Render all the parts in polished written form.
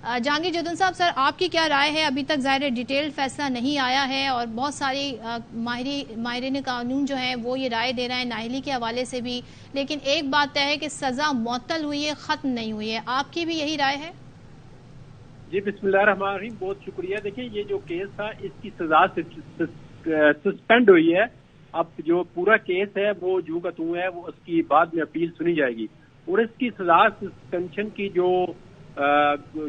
جہانگیر جدن صاحب، سر آپ کی کیا رائے ہے؟ ابھی تک ظاہر ڈیٹیل فیصلہ نہیں آیا ہے اور بہت ساری ماہرین قانون جو ہیں وہ یہ رائے دے رہے ہیں نااہلی کے حوالے سے بھی، لیکن ایک بات طے ہے کہ سزا معطل ہوئی ہے، ختم نہیں ہوئی ہے. آپ کی بھی یہی رائے ہے؟ جی بسم اللہ الرحمن الرحیم، بہت شکریہ. دیکھیں یہ جو کیس تھا اس کی سزا سسپینڈ ہوئی ہے. اب جو پورا کیس ہے وہ جو کا تو ہے، وہ اس کی بعد میں اپیل سنی جائے گی اور اس کی سزا سسپینشن کی جو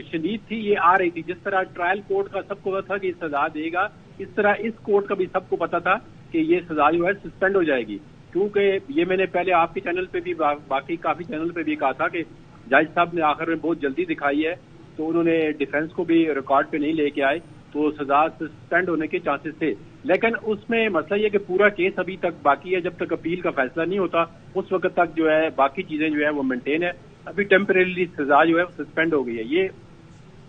شدید تھی یہ آ رہی تھی. جس طرح ٹرائل کورٹ کا سب کو پتا تھا کہ یہ سزا دے گا، اس طرح اس کورٹ کا بھی سب کو پتا تھا کہ یہ سزا جو ہے سسپینڈ ہو جائے گی. کیونکہ یہ میں نے پہلے آپ کے چینل پہ بھی باقی کافی چینل پہ بھی کہا تھا کہ جج صاحب نے آخر میں بہت جلدی دکھائی ہے، تو انہوں نے ڈیفینس کو بھی ریکارڈ پہ نہیں لے کے آئے، تو سزا سسپینڈ ہونے کے چانسز تھے. لیکن اس میں مسئلہ یہ کہ پورا کیس ابھی تک باقی ہے. جب تک اپیل کا فیصلہ نہیں ہوتا اس وقت تک جو ہے باقی چیزیں جو ہے وہ مینٹین ہے. ابھی ٹیمپریریلی سزا جو ہے وہ سسپینڈ ہو گئی ہے. یہ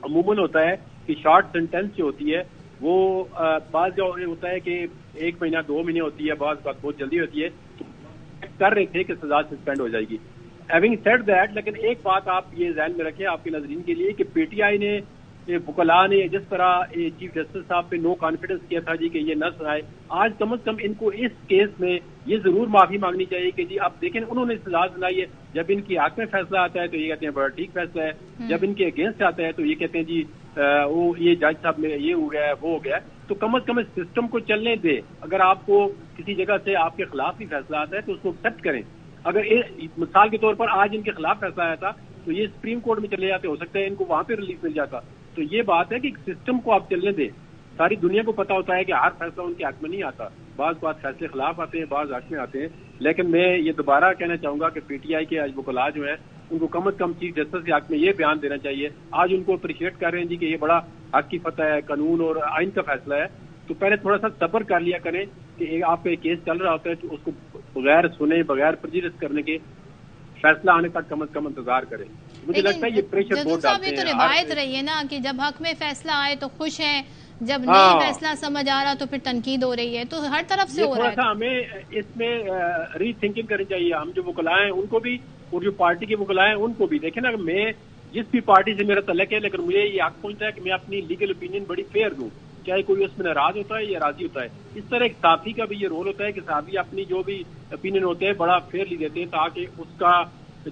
عموماً ہوتا ہے کہ شارٹ سینٹینس جو ہوتی ہے وہ بعض جو ہوتا ہے کہ 1 مہینہ 2 مہینے ہوتی ہے، بعض بات بہت جلدی ہوتی ہے. تو کر رہے تھے کہ سزا سسپینڈ ہو جائے گی. ہیونگ سیڈ دیٹ، لیکن ایک بات آپ یہ ذہن میں رکھیں آپ کے ناظرین کے لیے کہ پی ٹی آئی نے وکلاء نے جس طرح چیف جسٹس صاحب پہ نو کانفیڈنس کیا تھا جی کہ یہ نہ سنائے، آج کم از کم ان کو اس کیس میں یہ ضرور معافی مانگنی چاہیے کہ جی آپ دیکھیں انہوں نے سزا سنائی ہے. جب ان کی حق میں فیصلہ آتا ہے تو یہ کہتے ہیں بڑا ٹھیک فیصلہ ہے، جب ان کے اگینسٹ آتا ہے تو یہ کہتے ہیں جی وہ یہ جج صاحب میں یہ ہو گیا ہے وہ ہو گیا ہے. تو کم از کم اس سسٹم کو چلنے دے. اگر آپ کو کسی جگہ سے آپ کے خلاف بھی فیصلہ آتا ہے تو اس کو ایکسپٹ کریں. اگر مثال کے طور پر آج ان کے خلاف فیصلہ آیا تھا تو یہ سپریم کورٹ میں چلے جاتے، ہو سکتا ہے ان کو وہاں پہ ریلیف مل جاتا. تو یہ بات ہے کہ سسٹم کو آپ چلنے دیں. ساری دنیا کو پتا ہوتا ہے کہ ہر فیصلہ ان کے حق میں نہیں آتا، بعض فیصلے خلاف آتے ہیں، بعض حق میں آتے ہیں. لیکن میں یہ دوبارہ کہنا چاہوں گا کہ پی ٹی آئی کے آج وکلاء جو ہے ان کو کم از کم چیف جسٹس کے حق میں یہ بیان دینا چاہیے. آج ان کو اپریشیٹ کر رہے ہیں جی کہ یہ بڑا حق کی فتح ہے، قانون اور آئین کا فیصلہ ہے. تو پہلے تھوڑا سا صبر کر لیا کریں کہ آپ کا کیس چل رہا ہوتا ہے تو اس کو بغیر سنے بغیر پرجیڈس کرنے کے فیصلہ آنے تک کم از کم انتظار کریں. مجھے لگتا ہے یہ پریشر بہت ڈالتے ہیں. تو روایت رہی ہے نا کہ جب حق میں فیصلہ آئے تو خوش ہیں، جب نہیں فیصلہ سمجھ آ رہا تو پھر تنقید ہو رہی ہے. تو ہر طرف سے ہو رہا ہے. تھوڑا سا ہمیں اس میں ری تھنکنگ کرنی چاہیے. ہم جو وکلاء ہیں ان کو بھی اور جو پارٹی کے وکلاء ہیں ان کو بھی دیکھیں نا، میں جس بھی پارٹی سے میرا تعلق ہے لیکن مجھے یہ حق پہنچتا ہے کہ میں اپنی لیگل اوپینین بڑی فیئر دوں، چاہے کوئی اس میں ناراض ہوتا ہے یا راضی ہوتا ہے. اس طرح ایک صحافی کا بھی یہ رول ہوتا ہے کہ صحافی اپنی جو بھی اوپینین ہوتے ہیں بڑا فیئرلی دیتے ہیں تاکہ اس کا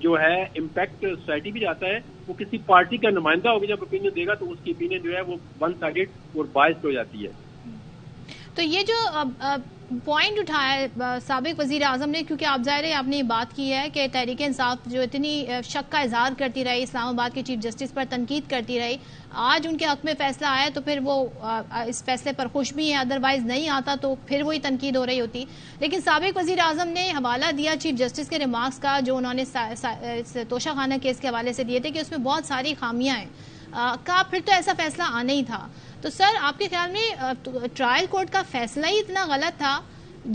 جو ہے امپیکٹ سوسائٹی بھی جاتا ہے. وہ کسی پارٹی کا نمائندہ ہوگا جب اوپینین دے گا تو اس کی اوپینین جو ہے وہ ون سائیڈڈ اور بائسڈ ہو جاتی ہے. تو یہ جو پوائنٹ اٹھایا سابق وزیر اعظم نے، کیونکہ آپ ظاہر ہے آپ نے یہ بات کی ہے کہ تحریک انصاف جو اتنی شک کا اظہار کرتی رہی، اسلام آباد کے چیف جسٹس پر تنقید کرتی رہی، آج ان کے حق میں فیصلہ آیا تو پھر وہ اس فیصلے پر خوش بھی ہیں، ادروائز نہیں آتا تو پھر وہی تنقید ہو رہی ہوتی. لیکن سابق وزیر اعظم نے حوالہ دیا چیف جسٹس کے ریمارکس کا جو انہوں نے توشہ خانہ کیس کے حوالے سے دیے تھے کہ اس میں بہت ساری خامیاں ہیں. پھر تو ایسا فیصلہ آنا ہی تھا. تو سر آپ کے خیال میں ٹرائل کورٹ کا فیصلہ ہی اتنا غلط تھا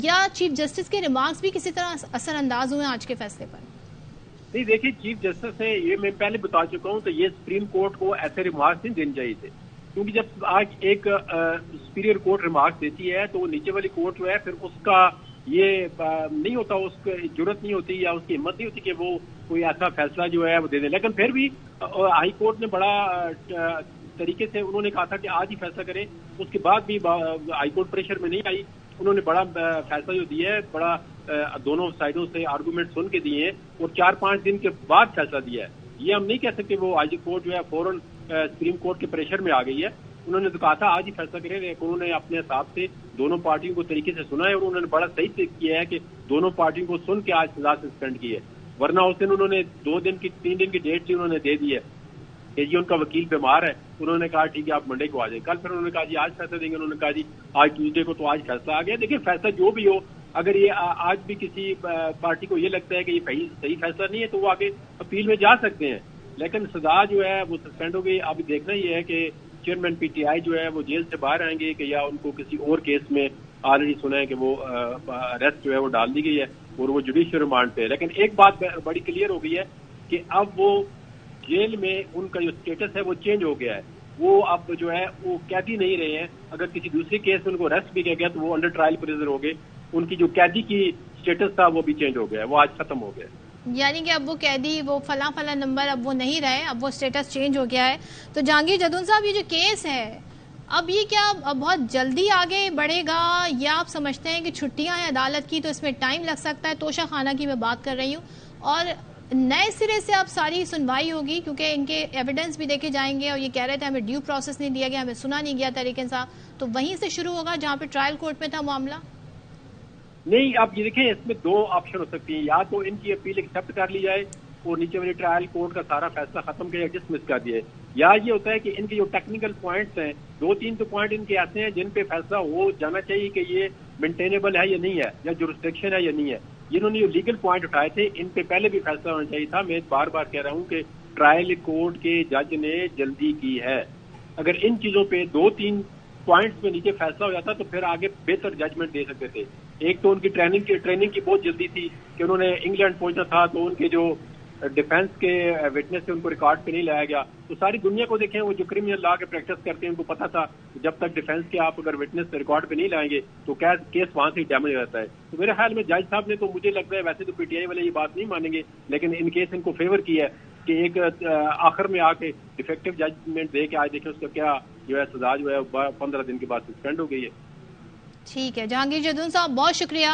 یا چیف جسٹس کے ریمارکس بھی کسی طرح اثر انداز ہوئے آج کے فیصلے پر؟ نہیں دیکھیے، چیف جسٹس سے یہ میں پہلے بتا چکا ہوں تو یہ سپریم کورٹ کو ایسے ریمارکس نہیں دینے چاہیے تھے. کیونکہ جب آج ایک سپیریئر کورٹ ریمارکس دیتی ہے تو وہ نیچے والی کورٹ جو ہے پھر اس کا یہ نہیں ہوتا، اس کی ضرورت نہیں ہوتی یا اس کی ہمت نہیں ہوتی کہ وہ کوئی ایسا فیصلہ جو ہے وہ دے دیں. لیکن پھر بھی ہائی کورٹ نے بڑا طریقے سے انہوں نے کہا تھا کہ آج ہی فیصلہ کریں. اس کے بعد بھی ہائی کورٹ پریشر میں نہیں آئی، انہوں نے بڑا فیصلہ جو دیا ہے بڑا دونوں سائڈوں سے آرگومنٹ سن کے دیے ہیں اور 4-5 دن کے بعد فیصلہ دیا ہے. یہ ہم نہیں کہہ سکتے وہ ہائی کورٹ جو ہے فوراً سپریم کورٹ کے پریشر میں آ گئی ہے. انہوں نے تو کہا تھا آج ہی فیصلہ کریں، لیکن انہوں نے اپنے حساب سے دونوں پارٹیوں کو طریقے سے سنا ہے اور انہوں نے بڑا صحیح سے کیا ہے کہ دونوں پارٹیوں کو سن کے آج سزا سسپینڈ کی ہے. ورنہ اس دن انہوں نے 3 دن کی ڈیٹ بھی انہوں نے دے دی ہے کہ جی ان کا وکیل بیمار ہے. انہوں نے کہا ٹھیک ہے آپ منڈے کو آ جائیں. کل پھر انہوں نے کہا جی آج فیصلہ دیں گے. انہوں نے کہا جی آج ٹیوزڈے کو، تو آج فیصلہ آ گیا. دیکھیں فیصلہ جو بھی ہو، اگر یہ آج بھی کسی پارٹی کو یہ لگتا ہے کہ یہ صحیح فیصلہ نہیں ہے تو وہ آگے اپیل میں جا سکتے ہیں. لیکن سزا جو ہے وہ سسپینڈ ہو گئی. اب دیکھنا یہ ہے کہ چیئرمین پی ٹی آئی جو ہے وہ جیل سے باہر آئیں گے کہ یا ان کو کسی اور کیس میں آلریڈی سنا ہے کہ وہ اریسٹ جو ہے وہ ڈال دی گئی ہے اور وہ جوڈیشل ریمانڈ پہ. لیکن ایک بات بڑی کلیئر ہو گئی ہے کہ اب وہ جیل میں ان کا جو اسٹیٹس ہے وہ چینج ہو گیا ہے. وہ اب جو ہے وہ قیدی نہیں رہے ہیں. اگر کسی دوسرے کیس میں ان کو اریسٹ بھی کیا گیا تو وہ انڈر ٹرائل پریزنر ہو گئے. ان کی جو قیدی کی اسٹیٹس تھا وہ بھی چینج ہو گیا ہے، وہ آج ختم ہو گیا ہے. یعنی کہ اب وہ قیدی وہ فلاں نمبر اب وہ نہیں رہے، اب وہ سٹیٹس چینج ہو گیا ہے. تو جہانگیر جدون صاحب، یہ جو کیس ہے اب یہ کیا بہت جلدی آگے بڑھے گا، یا آپ سمجھتے ہیں کہ چھٹیاں ہیں عدالت کی تو اس میں ٹائم لگ سکتا ہے؟ توشہ خانہ کی میں بات کر رہی ہوں. اور نئے سرے سے اب ساری سنوائی ہوگی کیونکہ ان کے ایویڈنس بھی دیکھے جائیں گے، اور یہ کہہ رہے تھے ہمیں ڈیو پروسیس نہیں دیا گیا، ہمیں سنا نہیں گیا تحریک انصاف، تو وہیں سے شروع ہوگا جہاں پہ ٹرائل کورٹ میں تھا معاملہ؟ نہیں، آپ یہ دیکھیں، اس میں دو آپشن ہو سکتی ہیں. یا تو ان کی اپیل ایکسیپٹ کر لی جائے اور نیچے والی ٹرائل کورٹ کا سارا فیصلہ ختم کیا ڈسمس کر دیا، یا یہ ہوتا ہے کہ ان کے جو ٹیکنیکل پوائنٹس ہیں، 2-3 تو پوائنٹ ان کے ایسے ہیں جن پہ فیصلہ ہو جانا چاہیے کہ یہ مینٹینیبل ہے یا نہیں ہے، یا جورسڈکشن ہے یا نہیں ہے. جنہوں نے جو لیگل پوائنٹ اٹھائے تھے ان پہ پہلے بھی فیصلہ ہونا چاہیے تھا. میں بار بار کہہ رہا ہوں کہ ٹرائل کورٹ کے جج نے جلدی کی ہے. اگر ان چیزوں پہ 2-3 پوائنٹس میں نیچے فیصلہ ہو جاتا تو پھر آگے بہتر ججمنٹ دے سکتے تھے. ایک تو ان کی ٹریننگ کی بہت جلدی تھی کہ انہوں نے انگلینڈ پہنچنا تھا، تو ان کے جو ڈیفینس کے وٹنس تھے ان کو ریکارڈ پہ نہیں لایا گیا. تو ساری دنیا کو دیکھیں، وہ جو کرمنل لا کے پریکٹس کرتے ہیں ان کو پتا تھا جب تک ڈیفینس کے آپ اگر وٹنس ریکارڈ پہ نہیں لائیں گے تو کیس وہاں سے ڈیمیج رہتا ہے. تو میرے خیال میں جج صاحب نے، تو مجھے لگتا ہے ویسے تو پی ٹی آئی والے یہ بات نہیں مانیں گے، لیکن ان کیس ان کو فیور کیا ہے کہ ایک آخر میں آ کے ڈیفیکٹو ججمنٹ دے کے آج دیکھیں اس کا کیا جو ہے سزا جو ہے 15 دن کے بعد سسپینڈ ہو گئی ہے. ٹھیک ہے جہانگیر جدون صاحب، بہت شکریہ.